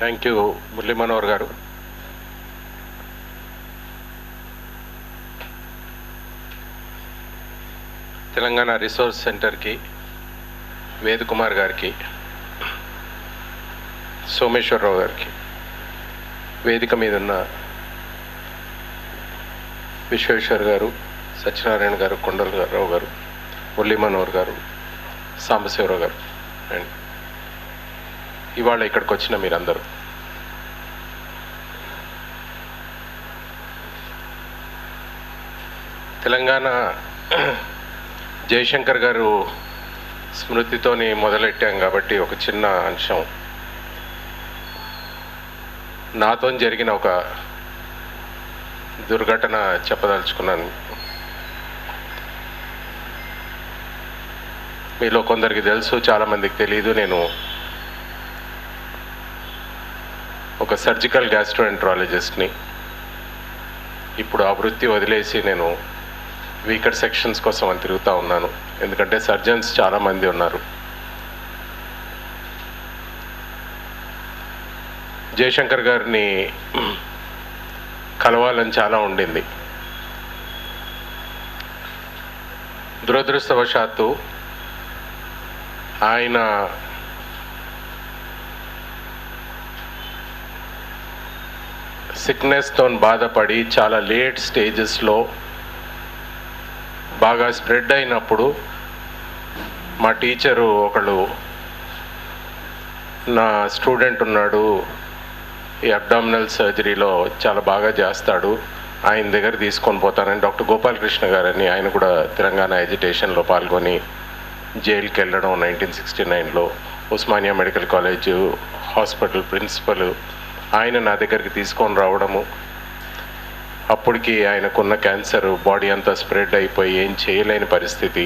Thank you Murali Manohar గారు. Telangana resource సెంటర్కి వేద్ కుమార్ గారికి, సోమేశ్వరరావు గారికి, వేదిక మీద ఉన్న విశ్వేశ్వర్ గారు, సత్యనారాయణ గారు, కొండలరావు గారు, మురళీ మనోహర్ గారు, సాంబశివరావు గారు అండ్ ఇవాళ ఇక్కడికి వచ్చిన మీరందరూ, తెలంగాణ జయశంకర్ గారు స్మృతితోని మొదలెట్టాం కాబట్టి ఒక చిన్న అంశం, నాతో జరిగిన ఒక దుర్ఘటన చెప్పదలుచుకున్నాను. మీలో కొందరికి తెలుసు, చాలామందికి తెలియదు. నేను ఒక సర్జికల్ గ్యాస్ట్రోఎంట్రాలజిస్ట్ని. ఇప్పుడు ఆ వృత్తి వదిలేసి నేను వీకర్ సెక్షన్స్ కోసం అని తిరుగుతూ ఉన్నాను, ఎందుకంటే సర్జన్స్ చాలామంది ఉన్నారు. జయశంకర్ గారిని కలవాలని చాలా ఉండింది. దురదృష్టవశాత్తు ఆయన సిక్నెస్తో బాధపడి చాలా లేట్ స్టేజెస్లో బాగా స్ప్రెడ్ అయినప్పుడు మా టీచరు ఒకళ్ళు, నా స్టూడెంట్ ఉన్నాడు, ఈ అబ్డామినల్ సర్జరీలో చాలా బాగా చేస్తాడు, ఆయన దగ్గర తీసుకొని పోతానని డాక్టర్ గోపాలకృష్ణ గారని, ఆయన కూడా తెలంగాణ ఎజిటేషన్లో పాల్గొని జైలుకి వెళ్ళడం 1969లో, Osmania medical college hospital principal, ఆయన నా దగ్గరికి తీసుకొని రావడము. అప్పటికి ఆయనకున్న క్యాన్సర్ బాడీ అంతా స్ప్రెడ్ అయిపోయి ఏం చేయలేని పరిస్థితి.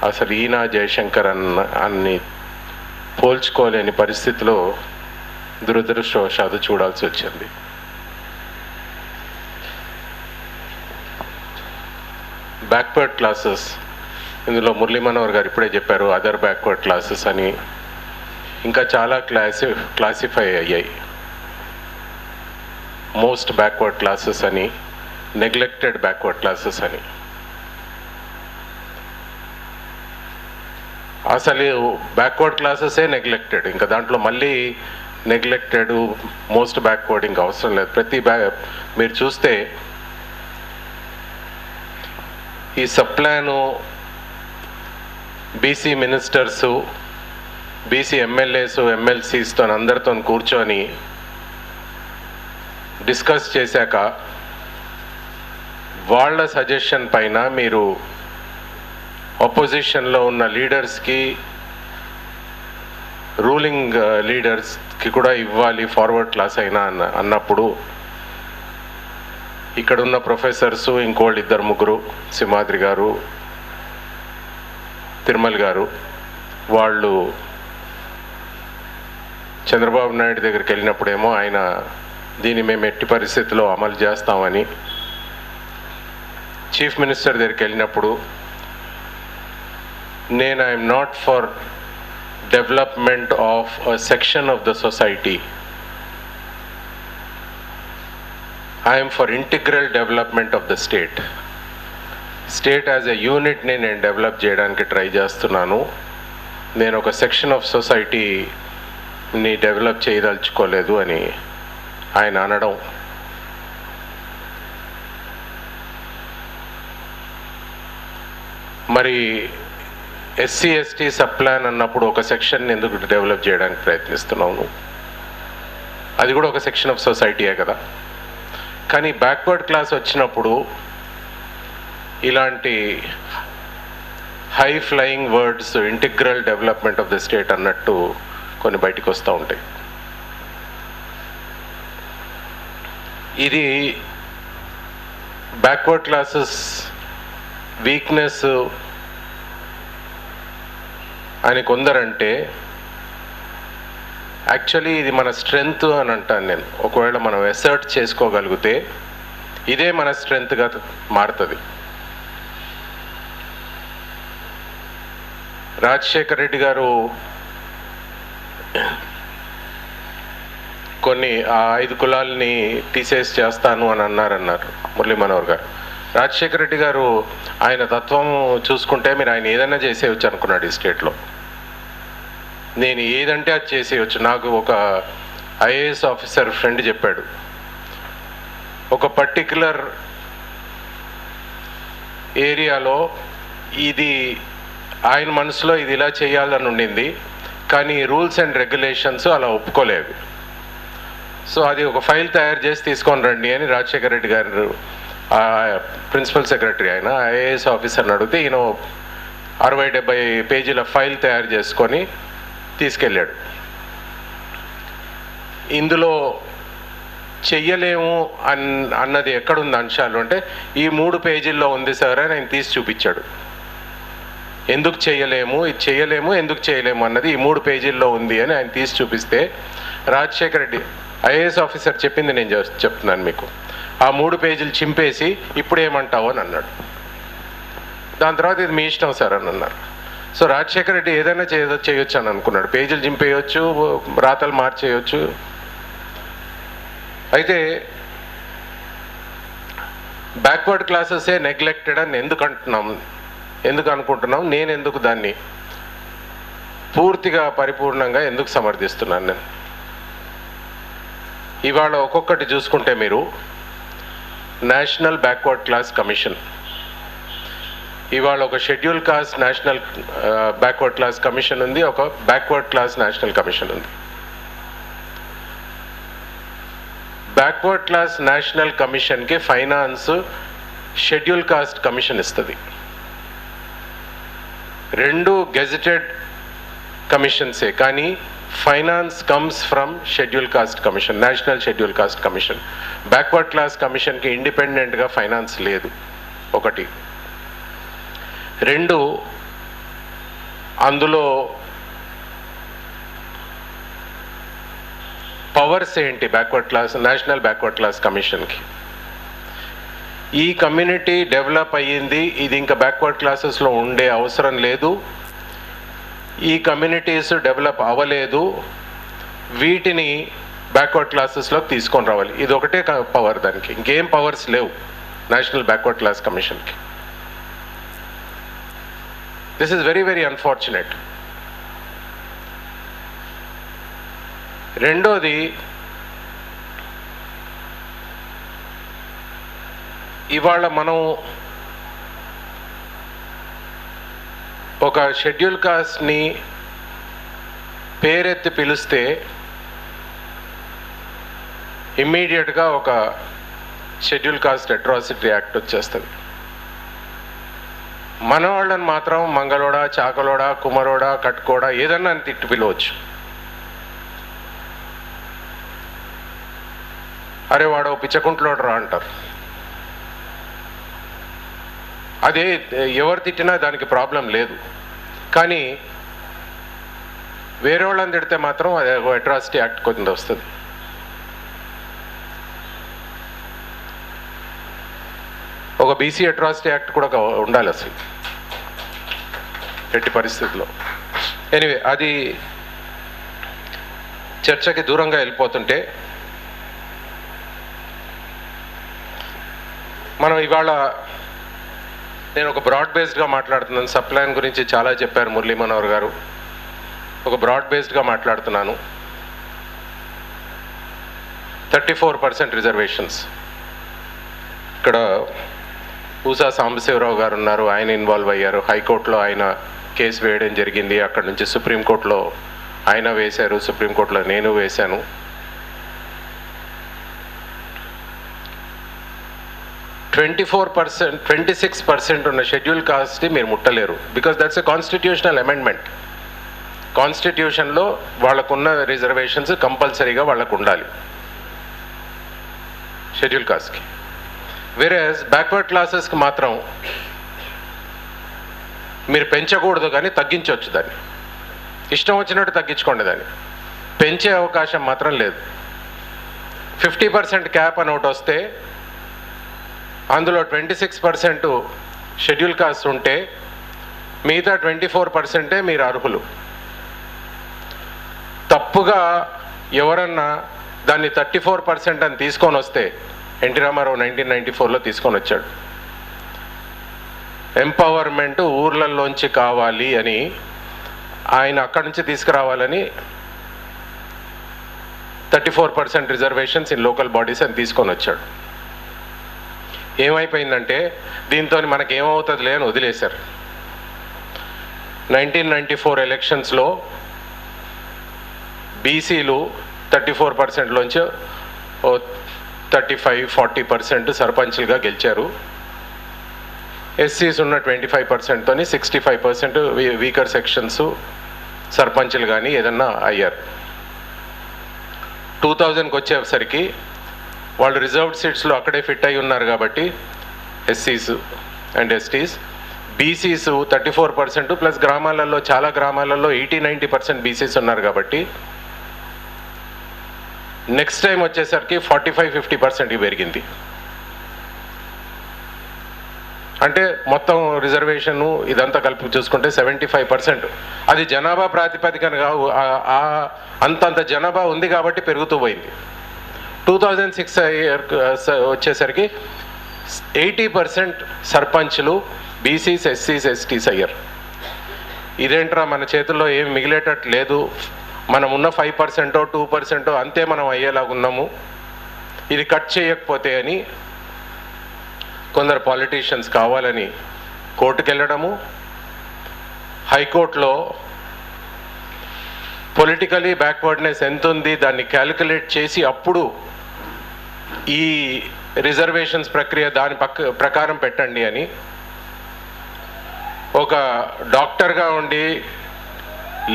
అసలు ఈయన జయశంకర్ అన్ని పోల్చుకోలేని పరిస్థితిలో దురదృష్టవశాత్తు చూడాల్సి వచ్చింది. బ్యాక్వర్డ్ క్లాసెస్, ఇందులో మురళీ మనోహర్ గారు ఇప్పుడే చెప్పారు, అదర్ బ్యాక్వర్డ్ క్లాసెస్ అని ఇంకా చాలా క్లాసిఫై అయ్యాయి. మోస్ట్ బ్యాక్వర్డ్ క్లాసెస్ అని, నెగ్లెక్టెడ్ బ్యాక్వర్డ్ క్లాసెస్ అని. అసలు బ్యాక్వర్డ్ క్లాసెసే నెగ్లెక్టెడ్, ఇంకా దాంట్లో మళ్ళీ నెగ్లెక్టెడ్ మోస్ట్ బ్యాక్వర్డ్ ఇంకా అవసరం లేదు. మీరు చూస్తే ఈ సప్లాను బీసీ మినిస్టర్సు, బీసీ ఎమ్మెల్యేస్, ఎమ్మెల్సీస్తో అందరితో కూర్చొని డిస్కస్ చేశాక వాళ్ళ సజెషన్ పైన మీరు అపోజిషన్లో ఉన్న లీడర్స్కి, రూలింగ్ లీడర్స్కి కూడా ఇవ్వాలి ఫార్వర్డ్ క్లాస్ అయినా అన్నప్పుడు ఇక్కడున్న ప్రొఫెసర్సు, ఇంకోళ్ళు ఇద్దరు ముగ్గురు, సింహాద్రి గారు, తిరుమల్ గారు, వాళ్ళు చంద్రబాబు నాయుడు దగ్గరికి వెళ్ళినప్పుడేమో ఆయన దీన్ని మేము ఎట్టి పరిస్థితుల్లో అమలు చేస్తామని, చీఫ్ మినిస్టర్ దగ్గరికి వెళ్ళినప్పుడు నేను I'm not for development of a section of the society, I'm for integral development of the state. State as a యూనిట్ని నేను డెవలప్ చేయడానికి ట్రై చేస్తున్నాను, నేను ఒక సెక్షన్ ఆఫ్ సొసైటీని డెవలప్ చేయదలుచుకోలేదు అని ఆయన అనడం. మరి ఎస్సీ ఎస్టీ సబ్ ప్లాన్ అన్నప్పుడు ఒక సెక్షన్ ఎందుకు డెవలప్ చేయడానికి ప్రయత్నిస్తున్నాను? అది కూడా ఒక సెక్షన్ ఆఫ్ సొసైటీయే కదా. కానీ బ్యాక్వర్డ్ క్లాస్ వచ్చినప్పుడు ఇలాంటి high flying words, integral development of the state అన్నట్టు కొన్ని బయటికి వస్తూ ఉంటాయి. ఇది బ్యాక్వర్డ్ క్లాసెస్ వీక్నెస్ అని కొందరంటే, యాక్చువల్లీ ఇది మన స్ట్రెంగ్త్ అని అంటాను నేను. ఒకవేళ మనం అసర్ట్ చేసుకోగలిగితే ఇదే మన స్ట్రెంగ్త్గా మారుతుంది. రాజశేఖర్ రెడ్డి గారు కొన్ని ఆ 5 కులాలని తీసేసి చేస్తాను అని అన్నారు మురళీ మనోహర్ గారు. రాజశేఖర రెడ్డి గారు ఆయన తత్వం చూసుకుంటే మీరు ఆయన ఏదైనా చేసేయచ్చు అనుకున్నాడు ఈ స్టేట్లో. నేను ఏదంటే అది చేసేయచ్చు. నాకు ఒక ఐఏఎస్ ఆఫీసర్ ఫ్రెండ్ చెప్పాడు, ఒక పర్టిక్యులర్ ఏరియాలో ఇది ఆయన మనసులో ఇది ఇలా చేయాలని ఉండింది, కానీ రూల్స్ అండ్ రెగ్యులేషన్స్ అలా ఒప్పుకోలేవు. సో అది ఒక ఫైల్ తయారు చేసి తీసుకొని రండి అని రాజశేఖర రెడ్డి గారు ప్రిన్సిపల్ సెక్రటరీ ఆయన ఐఏఎస్ ఆఫీసర్ని అడిగితే ఈయన 60-70 పేజీల ఫైల్ తయారు చేసుకొని తీసుకెళ్ళాడు. ఇందులో చెయ్యలేము అన్నది ఎక్కడుంది అంశాలు అంటే ఈ 3 పేజీల్లో ఉంది సార్ అని ఆయన తీసి చూపించాడు. ఎందుకు చేయలేము, ఇది చేయలేము, ఎందుకు చేయలేము అన్నది ఈ 3 పేజీల్లో ఉంది అని ఆయన తీసి చూపిస్తే రాజశేఖర రెడ్డి ఐఏఎస్ ఆఫీసర్ చెప్పింది నేను చెప్తున్నాను మీకు. ఆ 3 పేజీలు చింపేసి ఇప్పుడు ఏమంటావు అని అన్నాడు. దాని తర్వాత ఇది మీ ఇష్టం సార్ అని అన్నారు. సో రాజశేఖర రెడ్డి ఏదైనా చేయొచ్చు అని అనుకున్నాడు. పేజీలు చింపేయచ్చు, రాతలు మార్చేయచ్చు. అయితే బ్యాక్వర్డ్ క్లాసెసే నెగ్లెక్టెడ్ అని ఎందుకు అనుకుంటున్నాం, నేను ఎందుకు దాన్ని పూర్తిగా పరిపూర్ణంగా ఎందుకు సమర్థిస్తున్నాను నేను? ఇవాళ ఒక్కొక్కటి చూసుకుంటే మీరు నేషనల్ బ్యాక్వర్డ్ క్లాస్ కమిషన్, ఇవాళ ఒక schedule caste national backward class commission ఉంది, ఒక బ్యాక్వర్డ్ క్లాస్ నేషనల్ కమిషన్ ఉంది. బ్యాక్వర్డ్ క్లాస్ నేషనల్ కమిషన్కి ఫైనాన్స్ షెడ్యూల్ కాస్ట్ కమిషన్ ఇస్తుంది. 2 గెజెటెడ్ కమిషన్సే, కానీ finance comes from schedule caste commission, national schedule caste commission. Backward class కమిషన్కి ఇండిపెండెంట్గా ఫైనాన్స్ లేదు. 1. 2, అందులో పవర్స్ ఏంటి backward class national backward class కమిషన్కి? ఈ కమ్యూనిటీ డెవలప్ అయ్యింది, ఇది ఇంకా బ్యాక్వర్డ్ క్లాసెస్లో ఉండే అవసరం లేదు, ఈ కమ్యూనిటీస్ డెవలప్ అవ్వలేదు, వీటిని బ్యాక్వర్డ్ క్లాసెస్లోకి తీసుకొని రావాలి. ఇది ఒకటే పవర్, దానికి ఇంకేం పవర్స్ లేవు నేషనల్ బ్యాక్వర్డ్ క్లాస్ కమిషన్కి. This is very very unfortunate. రెండోది, ఇవాళ మనం ఒక షెడ్యూల్ కాస్ట్ని పేరెత్తి పిలిస్తే ఇమ్మీడియట్గా ఒక షెడ్యూల్ కాస్ట్ అట్రాసిటీ యాక్ట్ వచ్చేస్తుంది. మన వాళ్ళని మాత్రం మంగళోడ, చాకలోడ, కుమరోడ, కట్కోడ ఏదన్నా అని తిట్టి పిలవచ్చు. అరే వాడు పిచ్చకుంట్లోడు రా అంటారు. అదే ఎవరు తిట్టినా దానికి ప్రాబ్లం లేదు, కానీ వేరే వాళ్ళని తిడితే మాత్రం అది అట్రాసిటీ యాక్ట్ కింద వస్తుంది. ఒక బీసీ అట్రాసిటీ యాక్ట్ కూడా ఉండాలి అసలు ఎట్టి పరిస్థితుల్లో. ఎనీవే, అది చర్చకి దూరంగా వెళ్ళిపోతుంటే మనం ఇవాళ నేను ఒక బ్రాడ్ బేస్డ్గా మాట్లాడుతున్నాను. సప్లాన్ గురించి చాలా చెప్పారు మురళీ మనోహర్ గారు. ఒక బ్రాడ్ బేస్డ్గా మాట్లాడుతున్నాను. 34% రిజర్వేషన్స్. ఇక్కడ పూసా సాంబశివరావు గారు ఉన్నారు, ఆయన ఇన్వాల్వ్ అయ్యారు. హైకోర్టులో ఆయన కేసు వేయడం జరిగింది, అక్కడ నుంచి సుప్రీంకోర్టులో ఆయన వేశారు, సుప్రీంకోర్టులో నేను వేశాను. 24%, 26% ఉన్న షెడ్యూల్ కాస్ట్ని మీరు ముట్టలేరు. Because that's a constitutional amendment. కాన్స్టిట్యూషన్లో వాళ్ళకున్న రిజర్వేషన్స్ కంపల్సరీగా వాళ్ళకు ఉండాలి షెడ్యూల్ కాస్ట్కి. వేరేస్ బ్యాక్వర్డ్ క్లాసెస్కి మాత్రం మీరు పెంచకూడదు, కానీ తగ్గించవచ్చు. దాన్ని ఇష్టం వచ్చినట్టు తగ్గించుకోండి, దాన్ని పెంచే అవకాశం మాత్రం లేదు. 50% క్యాప్ అని ఒకటి వస్తే అందులో 26% షెడ్యూల్ కాస్ట్ ఉంటే మిగతా 24% మీరు అర్హులు. తప్పుగా ఎవరన్నా దాన్ని 34% అని తీసుకొని వస్తే ఎన్టీ రామారావు 1994లో తీసుకొని వచ్చాడు. ఎంపవర్మెంట్ ఊర్లలోంచి కావాలి అని ఆయన అక్కడి నుంచి తీసుకురావాలని 34% రిజర్వేషన్స్ ఇన్ లోకల్ బాడీస్ అని తీసుకొని వచ్చాడు. ఏమైపోయిందంటే దీంతో మనకేమవుతుందిలే అని వదిలేశారు. 1994 ఎలక్షన్స్లో బీసీలు 34%లోంచి 35-40% సర్పంచ్లుగా గెలిచారు. ఎస్సీస్ ఉన్న 25%తోని 65% వీకర్ సెక్షన్స్ సర్పంచ్లు కానీ ఏదన్నా అయ్యారు. 2000కి వచ్చేసరికి వాళ్ళు రిజర్వ్డ్ సీట్స్లో అక్కడే ఫిట్ అయి ఉన్నారు కాబట్టి ఎస్సీస్ అండ్ ఎస్టీస్, బీసీస్ 34% ప్లస్ గ్రామాలలో చాలా గ్రామాలలో 80-90% బీసీస్ ఉన్నారు కాబట్టి నెక్స్ట్ టైం వచ్చేసరికి 45-50% పెరిగింది. అంటే మొత్తం రిజర్వేషను ఇదంతా కలిపి చూసుకుంటే 75%. అది జనాభా ప్రాతిపదికన అంతంత జనాభా ఉంది కాబట్టి పెరుగుతూ పోయింది. 2006 వచ్చేసరికి 80% సర్పంచ్లు బీసీస్, ఎస్సీస్, ఎస్టీస్ అయ్యారు. ఇదేంట్రా మన చేతుల్లో ఏమి మిగిలేటట్టు లేదు, మనం ఉన్న 5%, 2% అంతే మనం అయ్యేలాగున్నాము, ఇది కట్ చేయకపోతే అని కొందరు పాలిటీషియన్స్ కావాలని కోర్టుకు వెళ్ళడము, హైకోర్టులో పొలిటికలీ బ్యాక్వర్డ్నెస్ ఎంత ఉంది దాన్ని క్యాలిక్యులేట్ చేసి అప్పుడు ఈ రిజర్వేషన్స్ ప్రక్రియ దాని ప్రకారం పెట్టండి అని. ఒక డాక్టర్గా ఉండి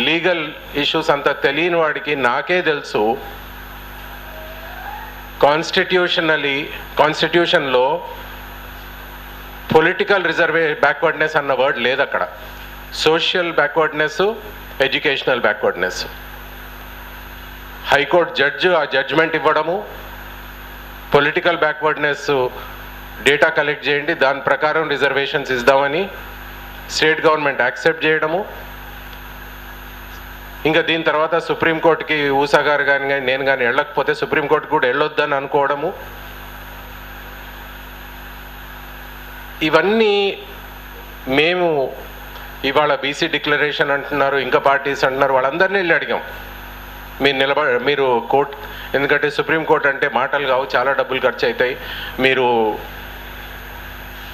లీగల్ ఇష్యూస్ అంతా తెలియని వాడికి నాకే తెలుసు కాన్స్టిట్యూషన్లో పొలిటికల్ బ్యాక్వర్డ్నెస్ అన్న వర్డ్ లేదు అక్కడ. Social backwardness, educational backwardness. High court judge ఆ జడ్జ్మెంట్ ఇవ్వడము, పొలిటికల్ బ్యాక్వర్డ్నెస్ డేటా కలెక్ట్ చేయండి దాని ప్రకారం రిజర్వేషన్స్ ఇద్దామని స్టేట్ గవర్నమెంట్ యాక్సెప్ట్ చేయడము. ఇంకా దీని తర్వాత సుప్రీంకోర్టుకి ఊసా గారు కానీ నేను కానీ వెళ్ళకపోతే సుప్రీంకోర్టుకు కూడా వెళ్ళొద్దని అనుకోవడము. ఇవన్నీ మేము ఇవాళ బీసీ డిక్లరేషన్ అంటున్నారు, ఇంకా పార్టీస్ అంటున్నారు, వాళ్ళందరినీ వెళ్ళి అడిగాం మీరు కోర్టు, ఎందుకంటే సుప్రీంకోర్టు అంటే మాటలు కావు, చాలా డబ్బులు ఖర్చు అవుతాయి, మీరు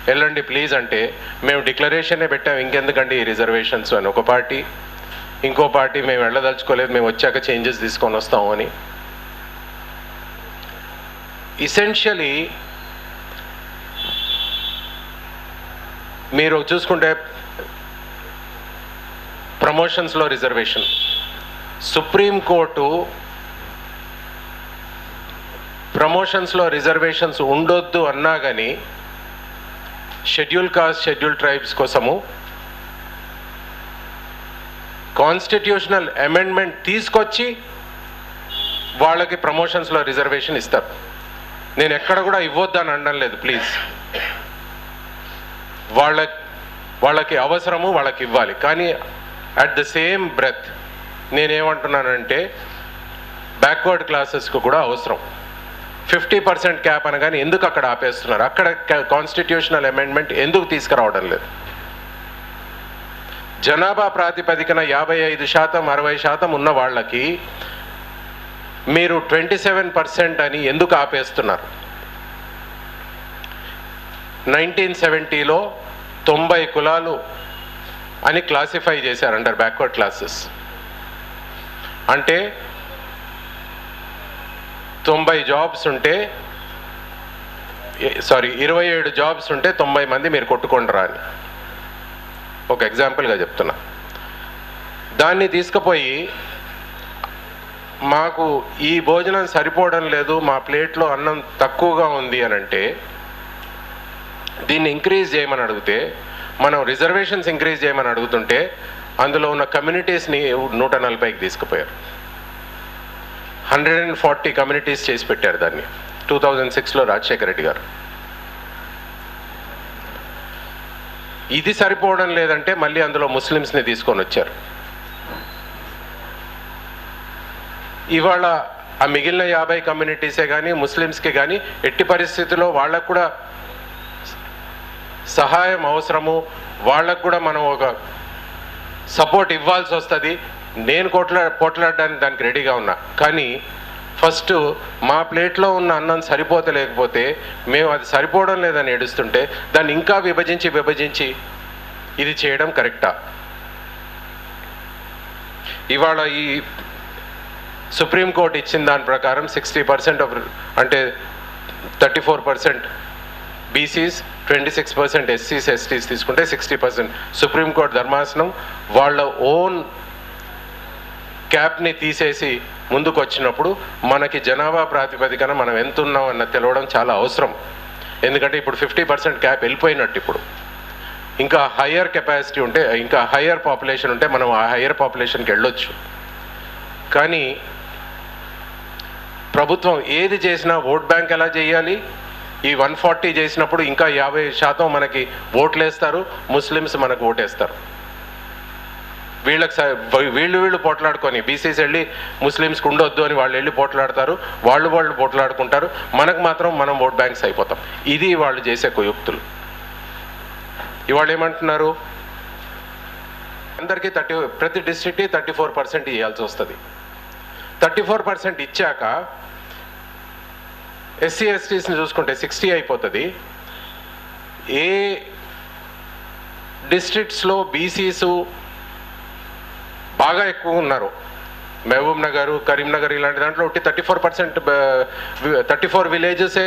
వెళ్ళండి ప్లీజ్ అంటే మేము డిక్లరేషనే పెట్టాం, ఇంకెందుకండి ఈ రిజర్వేషన్స్ అని ఒక పార్టీ. ఇంకో పార్టీ మేము వెళ్ళదలుచుకోలేదు, మేము వచ్చాక చేంజెస్ తీసుకొని వస్తాము అని. ఇసెన్షియలీ మీరు చూసుకుంటే ప్రమోషన్స్లో రిజర్వేషన్, సుప్రీంకోర్టు ప్రమోషన్స్లో రిజర్వేషన్స్ ఉండొద్దు అన్నా కానీ షెడ్యూల్ కాస్ట్, షెడ్యూల్ ట్రైబ్స్ కోసము కాన్స్టిట్యూషనల్ అమెండ్మెంట్ తీసుకొచ్చి వాళ్ళకి ప్రమోషన్స్లో రిజర్వేషన్ ఇస్తారు. నేను ఎక్కడ కూడా ఇవ్వద్దని అనడం లేదు, ప్లీజ్. వాళ్ళకి అవసరము, వాళ్ళకి ఇవ్వాలి. కానీ అట్ ద సేమ్ బ్రెత్ నేనేమంటున్నానంటే బ్యాక్వర్డ్ క్లాసెస్కు కూడా అవసరం. 50% క్యాప్ అనగానే ఎందుకు అక్కడ ఆపేస్తున్నారు? అక్కడ కాన్స్టిట్యూషనల్ అమెండ్మెంట్ ఎందుకు తీసుకురావడం లేదు? జనాభా ప్రాతిపదికన 55%, 60% ఉన్న వాళ్ళకి మీరు 27% అని ఎందుకు ఆపేస్తున్నారు? 1970లో 90 కులాలు అని క్లాసిఫై చేశారు అండర్ బ్యాక్వర్డ్ క్లాసెస్. అంటే 90 జాబ్స్ ఉంటే 27 జాబ్స్ ఉంటే 90 మంది మీరు కొట్టుకుంటారా అని ఒక ఎగ్జాంపుల్గా చెప్తున్నా. దాన్ని తీసుకుపోయి మాకు ఈ భోజనం సరిపోవడం లేదు, మా ప్లేట్లో అన్నం తక్కువగా ఉంది అని అంటే దీన్ని ఇంక్రీజ్ చేయమని అడిగితే, మనం రిజర్వేషన్స్ ఇంక్రీజ్ చేయమని అడుగుతుంటే అందులో ఉన్న కమ్యూనిటీస్ని 140కి తీసుకుపోయారు. 140 కమ్యూనిటీస్ చేసి పెట్టారు దాన్ని 2006లో రాజశేఖర రెడ్డి గారు. ఇది సరిపోవడం లేదంటే మళ్ళీ అందులో ముస్లిమ్స్ని తీసుకొని వచ్చారు. ఇవాళ ఆ మిగిలిన 50 కమ్యూనిటీసే కానీ ముస్లిమ్స్కి కానీ ఎట్టి పరిస్థితుల్లో వాళ్ళకు కూడా సహాయం అవసరము, వాళ్ళకు కూడా మనం ఒక సపోర్ట్ ఇవ్వాల్సి వస్తుంది. నేను పోట్లాడడానికి దానికి రెడీగా ఉన్నా. కానీ ఫస్ట్ మా ప్లేట్లో ఉన్న అన్నం సరిపోతలేకపోతే మేము అది సరిపోవడం లేదని ఏడుస్తుంటే దాన్ని ఇంకా విభజించి ఇది చేయడం కరెక్టా? ఇవాళ ఈ సుప్రీంకోర్టు ఇచ్చిన దాని ప్రకారం 60% అంటే 34% బీసీస్, 26% ఎస్సీస్ ఎస్టీస్ తీసుకుంటే 60%. సుప్రీంకోర్టు ధర్మాసనం వాళ్ళ ఓన్ క్యాప్ని తీసేసి ముందుకు వచ్చినప్పుడు మనకి జనాభా ప్రాతిపదికన మనం ఎంత ఉన్నాం అన్న తెలవడం చాలా అవసరం. ఎందుకంటే ఇప్పుడు 50% క్యాప్ వెళ్ళిపోయినట్టు. ఇప్పుడు ఇంకా హయ్యర్ కెపాసిటీ ఉంటే, ఇంకా హయ్యర్ పాపులేషన్ ఉంటే మనం ఆ హయ్యర్ పాపులేషన్కి వెళ్ళొచ్చు. కానీ ప్రభుత్వం ఏది చేసినా ఓట్ బ్యాంక్ ఎలా చేయాలి? ఈ 140 చేసినప్పుడు ఇంకా 50% మనకి ఓట్లు వేస్తారు, ముస్లిమ్స్ మనకు ఓటేస్తారు. వీళ్ళు పోట్లాడుకొని బీసీస్ వెళ్ళి ముస్లిమ్స్కి ఉండొద్దు అని వాళ్ళు వెళ్ళి పోట్లాడతారు, వాళ్ళు పోట్లాడుకుంటారు, మనకు మాత్రం మనం ఓట్ బ్యాంక్స్ అయిపోతాం. ఇది వాళ్ళు చేసే కుయుక్తులు. ఇవాళ ఏమంటున్నారు, అందరికీ ప్రతి డిస్ట్రిక్ట్కి 34% ఇవ్వాల్సి వస్తుంది. 34% ఇచ్చాక ఎస్సీ ఎస్టీస్ని చూసుకుంటే 60 అయిపోతుంది. ఏ డిస్ట్రిక్ట్స్లో బీసీసు బాగా ఎక్కువ ఉన్నారు, మహబూబ్ నగర్, కరీంనగర్ ఇలాంటి దాంట్లో 34 విలేజెసే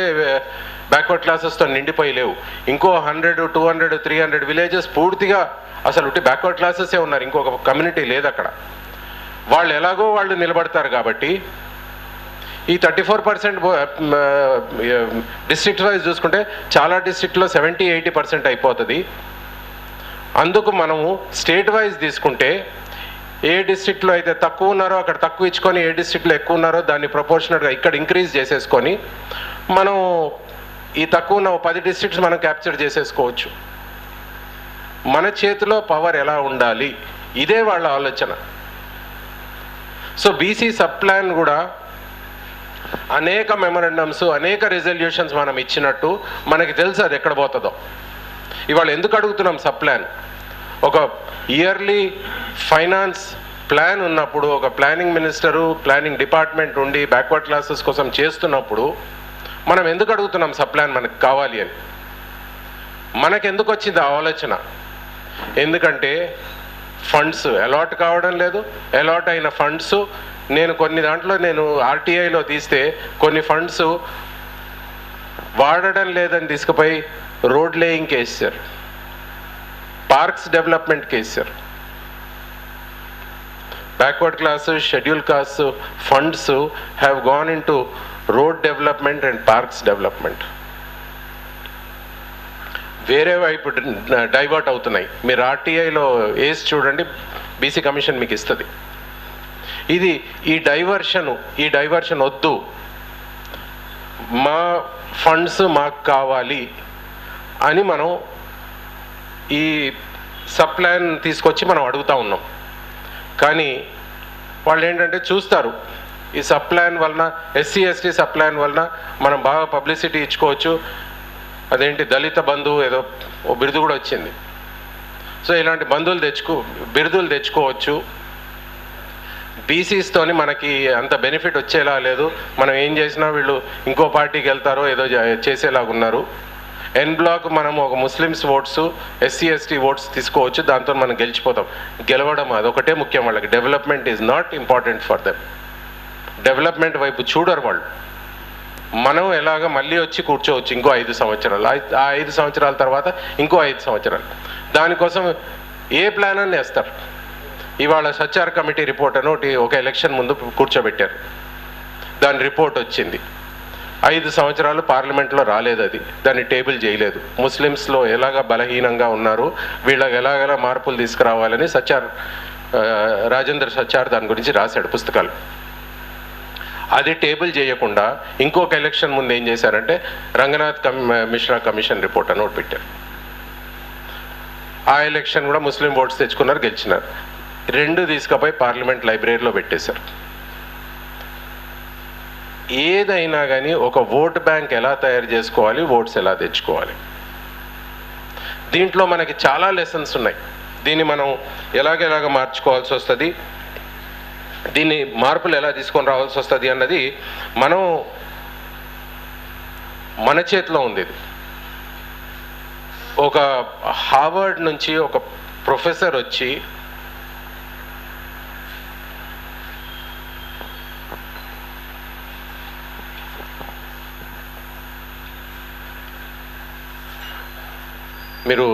బ్యాక్వర్డ్ క్లాసెస్తో నిండిపోయి లేవు. ఇంకో 100, 200, 300 విలేజెస్ పూర్తిగా అసలు బ్యాక్వర్డ్ క్లాసెసే ఉన్నారు. ఇంకొక కమ్యూనిటీ లేదు అక్కడ. వాళ్ళు ఎలాగో వాళ్ళు నిలబడతారు కాబట్టి ఈ 34% డిస్ట్రిక్ట్ వైజ్ చూసుకుంటే చాలా డిస్ట్రిక్ట్లో 70-80% అయిపోతుంది. అందుకు మనము స్టేట్ వైజ్ తీసుకుంటే ఏ డిస్ట్రిక్ట్లో అయితే తక్కువ ఉన్నారో అక్కడ తక్కువ ఇచ్చుకొని, ఏ డిస్ట్రిక్ట్లో ఎక్కువ ఉన్నారో దాన్ని ప్రపోర్షనట్గా ఇక్కడ ఇంక్రీజ్ చేసేసుకొని మనం ఈ తక్కువ ఉన్న 10 డిస్ట్రిక్ట్స్ మనం క్యాప్చర్ చేసేసుకోవచ్చు. మన చేతిలో పవర్ ఎలా ఉండాలి, ఇదే వాళ్ళ ఆలోచన. సో బీసీ సబ్ ప్లాన్ కూడా అనేక మెమరాండమ్స్, అనేక రిజల్యూషన్స్ మనం ఇచ్చినట్టు మనకి తెలుసు అది ఎక్కడ పోతుందో. ఇవాళ ఎందుకు అడుగుతున్నాం సబ్ ప్లాన్? ఒక ఇయర్లీ ఫైనాన్స్ ప్లాన్ ఉన్నప్పుడు, ఒక ప్లానింగ్ మినిస్టరు, ప్లానింగ్ డిపార్ట్మెంట్ ఉండి బ్యాక్వర్డ్ క్లాసెస్ కోసం చేస్తున్నప్పుడు మనం ఎందుకు అడుగుతున్నాం సబ్ ప్లాన్ మనకు కావాలి అని? మనకెందుకు వచ్చింది ఆ ఆలోచన? ఎందుకంటే ఫండ్స్ అలాట్ కావడం లేదు. అలాట్ అయిన ఫండ్స్ కొన్ని దాంట్లో ఆర్టీఐలో తీస్తే కొన్ని ఫండ్స్ వాడడం లేదని తీసుకుపోయి రోడ్ లేయింగ్కి వేసారు, పార్క్స్ డెవలప్మెంట్కి వేసారు. Backward class, schedule caste funds have gone in to road development and parks development. వేరే వైపు డైవర్ట్ అవుతున్నాయి. మీరు ఆర్టీఐలో వేసి చూడండి, బీసీ కమిషన్ మీకు ఇస్తుంది. ఈ డైవర్షన్ వద్దు, మా ఫండ్స్ మాకు కావాలి అని మనం ఈ సబ్ ప్లాన్ తీసుకొచ్చి మనం అడుగుతూ ఉన్నాం. కానీ వాళ్ళు ఏంటంటే చూస్తారు, ఈ సబ్ ప్లాన్ వలన, ఎస్సీ ఎస్టీ సబ్ ప్లాన్ వలన మనం బాగా పబ్లిసిటీ ఇచ్చుకోవచ్చు. అదేంటి దళిత బంధువు ఏదో ఓ బిరుదు కూడా వచ్చింది. సో ఇలాంటి బిరుదులు తెచ్చుకోవచ్చు. బీసీస్తోని మనకి అంత బెనిఫిట్ వచ్చేలా లేదు. మనం ఏం చేసినా వీళ్ళు ఇంకో పార్టీకి వెళ్తారో ఏదో చేసేలాగున్నారు. ఎన్ బ్లాక్ మనం ఒక Muslims votes, SC ST votes తీసుకోవచ్చు, దాంతో మనం గెలవడం అదొకటే ముఖ్యం. వాళ్ళకి development is not important for them. Development వైపు చూడరు వాళ్ళు. మనం ఎలాగ మళ్ళీ వచ్చి కూర్చోవచ్చు ఇంకో 5 సంవత్సరాలు, ఆ 5 సంవత్సరాల తర్వాత ఇంకో 5 సంవత్సరాలు. దానికోసం ఏ ప్లాన్ అని వేస్తారు. ఇవాళ సచార్ కమిటీ రిపోర్ట్ అని ఒక ఎలక్షన్ ముందు కూర్చోబెట్టారు. దాని రిపోర్ట్ వచ్చింది. 5 సంవత్సరాలు పార్లమెంట్లో రాలేదు. దాన్ని టేబుల్ చేయలేదు. ముస్లిమ్స్లో ఎలాగ బలహీనంగా ఉన్నారు, వీళ్ళకి ఎలాగైనా మార్పులు తీసుకురావాలని రాజేంద్ర సచార్ దాని గురించి రాశాడు పుస్తకాలు. అది టేబుల్ చేయకుండా ఇంకొక ఎలక్షన్ ముందు ఏం చేశారంటే రంగనాథ్ మిశ్రా కమిషన్ రిపోర్ట్ అని ఒకటి పెట్టారు. ఆ ఎలక్షన్ కూడా ముస్లిం ఓట్స్ తెచ్చుకున్నారు, గెలిచినారు. 2 తీసుకుపోయి పార్లమెంట్ లైబ్రరీలో పెట్టేశారు. ఏదైనా కానీ ఒక ఓట్ బ్యాంక్ ఎలా తయారు చేసుకోవాలి, ఓట్స్ ఎలా తెచ్చుకోవాలి, దీంట్లో మనకి చాలా లెసన్స్ ఉన్నాయి. దీన్ని మనం ఎలాగెలాగ మార్చుకోవాల్సి వస్తుంది, దీన్ని మార్పులు ఎలా తీసుకొని రావాల్సి వస్తుంది అన్నది మన చేతిలో ఉంది. ఒక హార్వర్డ్ నుంచి ఒక ప్రొఫెసర్ వచ్చి మీరు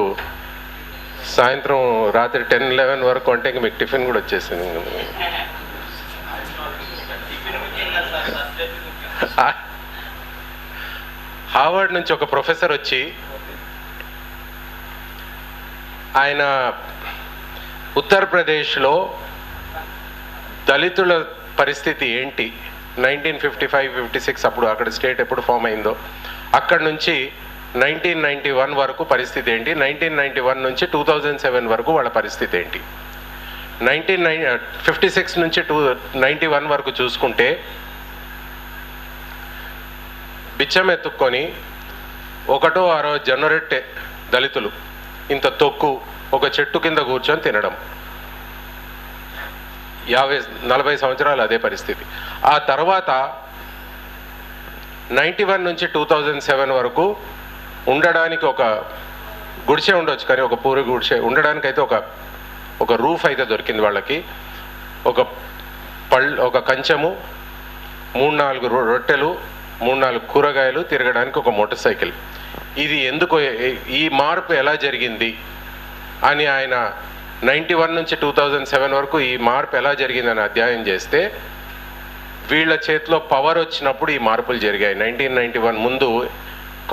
సాయంత్రం రాత్రి 10-11 వరకు అంటే ఇంక మీకు టిఫిన్ కూడా వచ్చేసింది. హార్వర్డ్ నుంచి ఒక ప్రొఫెసర్ వచ్చి ఆయన ఉత్తరప్రదేశ్లో దళితుల పరిస్థితి ఏంటి, 1955-56 అప్పుడు అక్కడ స్టేట్ ఎప్పుడు ఫామ్ అయిందో అక్కడ నుంచి 1991 వరకు పరిస్థితి ఏంటి, 1991 నుంచి 2007 వరకు వాళ్ళ పరిస్థితి ఏంటి, 1956 నుంచి 91 వరకు చూసుకుంటే బిచ్చం ఎత్తుక్కొని 1-6 జొన్నరొట్టె దళితులు ఇంత తొక్కు ఒక చెట్టు కింద కూర్చొని తినడం, 40 సంవత్సరాలు అదే పరిస్థితి. ఆ తర్వాత 91 నుంచి 2007 వరకు ఉండడానికి ఒక గుడిసె ఉండొచ్చు, కానీ ఒక పూరి గుడిసె ఉండడానికి అయితే ఒక రూఫ్ అయితే దొరికింది వాళ్ళకి, ఒక కంచము, 3-4 రొట్టెలు, 3-4 కూరగాయలు, తిరగడానికి ఒక మోటార్ సైకిల్. ఇది ఎందుకు, ఈ మార్పు ఎలా జరిగింది అని ఆయన 91 నుంచి 2007 వరకు ఈ మార్పు ఎలా జరిగిందని అధ్యయనం చేస్తే వీళ్ళ చేతిలో పవర్ వచ్చినప్పుడు ఈ మార్పులు జరిగాయి. 1991 ముందు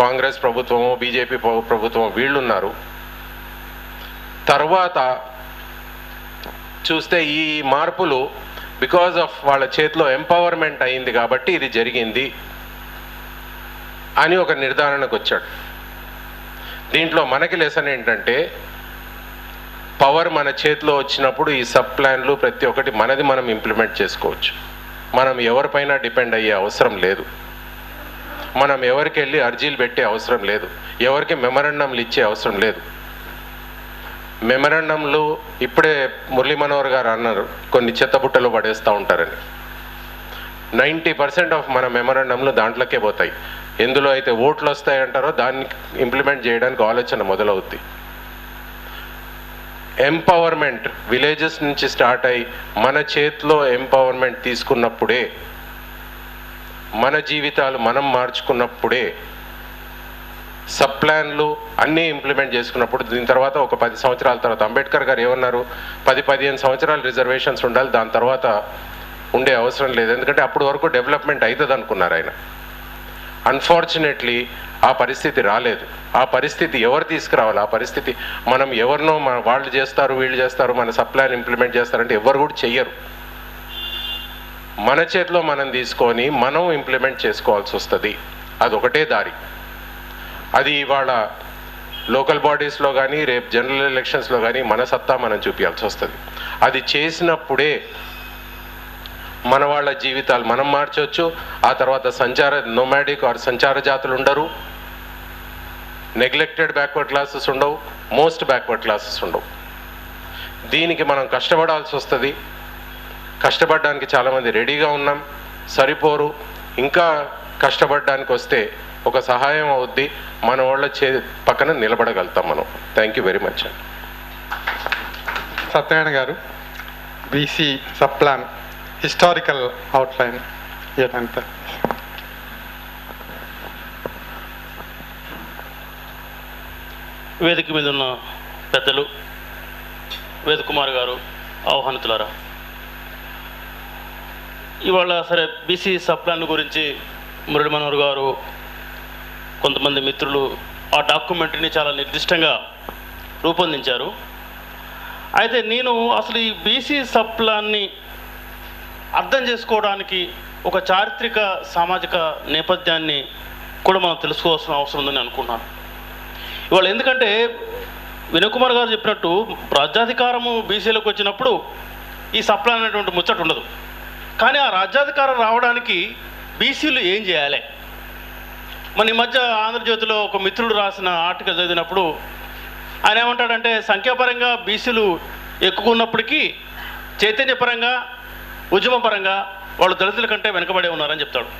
కాంగ్రెస్ ప్రభుత్వము, బీజేపీ ప్రభుత్వం వీళ్ళున్నారు. తర్వాత చూస్తే ఈ మార్పులు బికాజ్ ఆఫ్ వాళ్ళ చేతిలో ఎంపవర్మెంట్ అయింది కాబట్టి ఇది జరిగింది అని ఒక నిర్ధారణకు వచ్చాడు. దీంట్లో మనకి లెసన్ ఏంటంటే, పవర్ మన చేతిలో వచ్చినప్పుడు ఈ సబ్ ప్లాన్లు ప్రతి ఒక్కటి మనది మనం ఇంప్లిమెంట్ చేసుకోవచ్చు. మనం ఎవరిపైనా డిపెండ్ అయ్యే అవసరం లేదు, మనం ఎవరికి వెళ్ళి అర్జీలు పెట్టే అవసరం లేదు, ఎవరికి మెమరాండంలు ఇచ్చే అవసరం లేదు. మెమరాండంలు ఇప్పుడే మురళీ మనోహర్ గారు అన్నారు కొన్ని చెత్తబుట్టలో పడేస్తూ ఉంటారని. 90% ఆఫ్ మన మెమరాండంలు దాంట్లోకే పోతాయి. ఎందులో అయితే ఓట్లు వస్తాయంటారో దాన్ని ఇంప్లిమెంట్ చేయడానికి ఆలోచన మొదలవుద్ది. ఎంపవర్మెంట్ విలేజెస్ నుంచి స్టార్ట్ అయ్యి మన చేతిలో ఎంపవర్మెంట్ తీసుకున్నప్పుడే, మన జీవితాలు మనం మార్చుకున్నప్పుడే, సబ్ ప్లాన్లు అన్నీ ఇంప్లిమెంట్ చేసుకున్నప్పుడు, దీని తర్వాత ఒక 10 సంవత్సరాల తర్వాత అంబేద్కర్ గారు ఏమన్నారు, 10-15 సంవత్సరాలు రిజర్వేషన్స్ ఉండాలి, దాని తర్వాత ఉండే అవసరం లేదు, ఎందుకంటే అప్పటి వరకు డెవలప్మెంట్ అవుతుంది అనుకున్నారు ఆయన. అన్ఫార్చునేట్లీ ఆ పరిస్థితి రాలేదు. ఆ పరిస్థితి ఎవరు తీసుకురావాలి? ఆ పరిస్థితి మనం ఎవరినో వాళ్ళు చేస్తారు, వీళ్ళు చేస్తారు, మన సబ్ ప్లాన్ ఇంప్లిమెంట్ చేస్తారంటే ఎవరు కూడా చెయ్యరు. మన చేతిలో మనం తీసుకొని మనం ఇంప్లిమెంట్ చేసుకోవాల్సి వస్తుంది. అదొకటే దారి. అది ఇవాళ లోకల్ బాడీస్లో కానీ రేపు జనరల్ ఎలక్షన్స్లో కానీ మన సత్తా మనం చూపించాల్సి వస్తుంది. అది చేసినప్పుడే మన వాళ్ళ జీవితాలు మనం మార్చవచ్చు. ఆ తర్వాత నోమాడిక్ ఆర్ సంచార జాతులు ఉండరు, నెగ్లెక్టెడ్ బ్యాక్వర్డ్ క్లాసెస్ ఉండవు, మోస్ట్ బ్యాక్వర్డ్ క్లాసెస్ ఉండవు. దీనికి మనం కష్టపడాల్సి వస్తుంది. కష్టపడడానికి చాలామంది రెడీగా ఉన్నాం, సరిపోరు. ఇంకా కష్టపడడానికి వస్తే ఒక సహాయం అవుద్ది, మన వాళ్ళ పక్కన నిలబడగలుగుతాం మనం. Thank you very much. Satyanarayana garu, BC sub plan historical outline ఏంటంటే, వేదిక మీద ఉన్న పెద్దలు, వేదకుమార్ గారు, ఆహ్వానితులారా, ఇవాళ సరే బీసీ సబ్ ప్లాన్ గురించి మురళీ మనోహర్ గారు, కొంతమంది మిత్రులు ఆ డాక్యుమెంటరీని చాలా నిర్దిష్టంగా రూపొందించారు. అయితే నేను అసలు ఈ బీసీ సబ్ ప్లాన్ని అర్థం చేసుకోవడానికి ఒక చారిత్రక సామాజిక నేపథ్యాన్ని కూడా మనం తెలుసుకోవాల్సిన అవసరం ఉందని అనుకున్నాను ఇవాళ. ఎందుకంటే వినయ్ కుమార్ గారు చెప్పినట్టు రాజ్యాధికారము బీసీలకు వచ్చినప్పుడు ఈ సబ్ ప్లాన్ అనేటువంటి ముచ్చట ఉండదు. కానీ ఆ రాజ్యాధికారం రావడానికి బీసీలు ఏం చేయాలి? మన ఈ మధ్య ఆంధ్రజ్యోతిలో ఒక మిత్రుడు రాసిన ఆర్టికల్ చదివినప్పుడు ఆయన ఏమంటాడంటే, సంఖ్యాపరంగా బీసీలు ఎక్కువ ఉన్నప్పటికీ చైతన్యపరంగా, ఉద్యమపరంగా వాళ్ళు దళితుల కంటే వెనకబడే ఉన్నారని చెప్తాడు.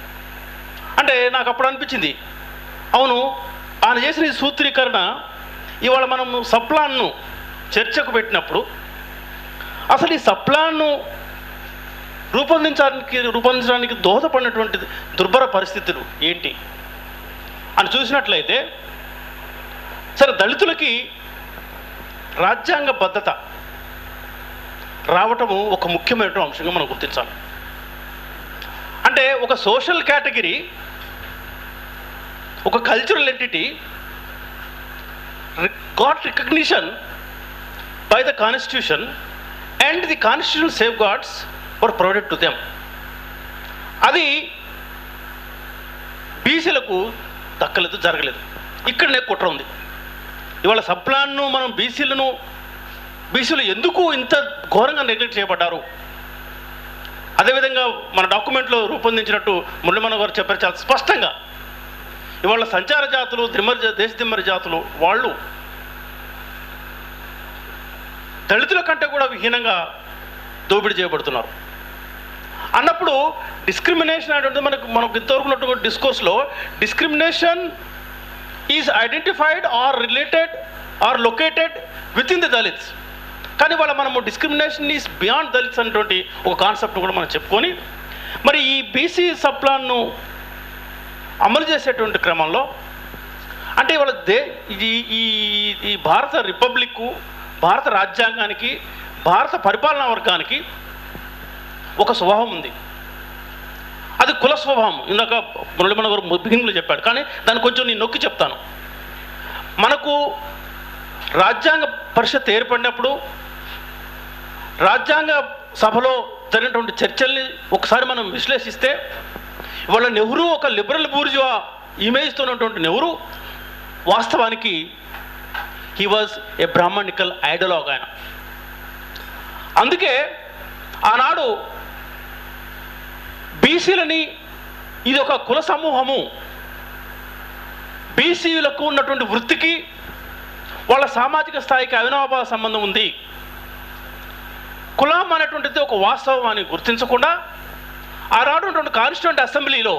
అంటే నాకు అప్పుడు అనిపించింది, అవును, ఆయన చేసిన ఈ సూత్రీకరణ ఇవాళ మనం సప్లాన్ను చర్చకు పెట్టినప్పుడు అసలు ఈ సప్లాన్ను రూపొందించడానికి దోహదపడినటువంటి దుర్భర పరిస్థితులు ఏంటి అని చూసినట్లయితే, సరే, దళితులకి రాజ్యాంగ భద్రత రావటము ఒక ముఖ్యమైన అంశంగా మనం గుర్తించాలి. అంటే ఒక సోషల్ కేటగిరీ, ఒక cultural entity got recognition by the constitution and the constitutional safeguards were provided to them. అది బీసీలకు దక్కలేదు, జరగలేదు. ఇక్కడనే కుట్ర ఉంది. ఇవాళ సప్లాన్ను మనం బీసీలు ఎందుకు ఇంత ఘోరంగా నెగ్లెక్ట్ చేయబడ్డారు? అదేవిధంగా మన డాక్యుమెంట్లో రూపొందించినట్టు మురళీమోహన్ గారు చెప్పారు చాలా స్పష్టంగా, ఇవాళ సంచార జాతులు, దేశదిమ్మరి జాతులు వాళ్ళు దళితుల కంటే కూడా విహీనంగా దోపిడీ చేయబడుతున్నారు అన్నప్పుడు డిస్క్రిమినేషన్ అనేటువంటిది మనకు ఇంతవరకు ఉన్నటువంటి డిస్కోర్స్లో discrimination is identified or related or located with in the Dalits. కానీ వాళ్ళ మనము డిస్క్రిమినేషన్ ఈజ్ బియాండ్ దళిత్స్ అనేటువంటి ఒక కాన్సెప్ట్ కూడా మనం చెప్పుకొని, మరి ఈ బీసీ సప్లాన్ను అమలు చేసేటువంటి క్రమంలో అంటే ఇవాళ ఈ భారత రిపబ్లిక్, భారత రాజ్యాంగానికి, భారత పరిపాలనా వర్గానికి ఒక స్వభావం ఉంది. అది కుల స్వభావం. ఇందాక మురళీమోహన్ గారు బిగినింగ్లో చెప్పాడు, కానీ దాన్ని కొంచెం నేను నొక్కి చెప్తాను. మనకు రాజ్యాంగ పరిషత్ ఏర్పడినప్పుడు రాజ్యాంగ సభలో జరిగినటువంటి చర్చల్ని ఒకసారి మనం విశ్లేషిస్తే, ఇవాళ నెహ్రూ ఒక లిబరల్ బూర్జువా ఇమేజ్తో ఉన్నటువంటి నెహ్రూ వాస్తవానికి he was a Brahminical ideology ఆయన. అందుకే ఆనాడు బీసీలని ఇది ఒక కుల సమూహము, బీసీలకు ఉన్నటువంటి వృత్తికి వాళ్ళ సామాజిక స్థాయికి అవినాభావ సంబంధం ఉంది, కులం అనేటువంటిది ఒక వాస్తవం అని గుర్తించకుండా ఆనాడు ఉన్నటువంటి కాన్స్టిట్యూంట్ అసెంబ్లీలో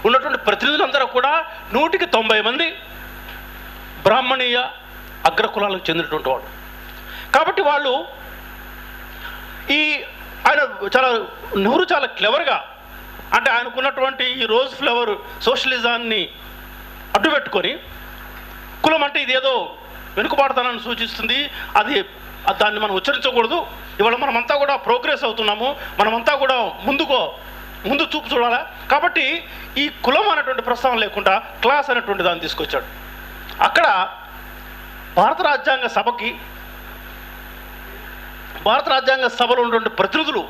ఉన్నటువంటి ప్రతినిధులందరూ కూడా 100కి 90 మంది బ్రాహ్మణీయ అగ్రకులాలకు చెందినటువంటి వాళ్ళు. కాబట్టి వాళ్ళు నెహ్రూ చాలా క్లెవర్గా, అంటే ఆయనకున్నటువంటి ఈ రోజ్ ఫ్లవర్ సోషలిజాన్ని అడ్డుపెట్టుకొని, కులం అంటే ఇదేదో వెనుకబాటుతనాన్ని సూచిస్తుంది, దాన్ని మనం ఉచ్చరించకూడదు, ఇవాళ మనమంతా కూడా ప్రోగ్రెస్ అవుతున్నాము, మనమంతా కూడా ముందు చూపు చూడాలా, కాబట్టి ఈ కులం అనేటువంటి ప్రస్తావన లేకుండా క్లాస్ అనేటువంటి దాన్ని తీసుకొచ్చాడు. అక్కడ భారత రాజ్యాంగ సభలో ఉన్నటువంటి ప్రతినిధులు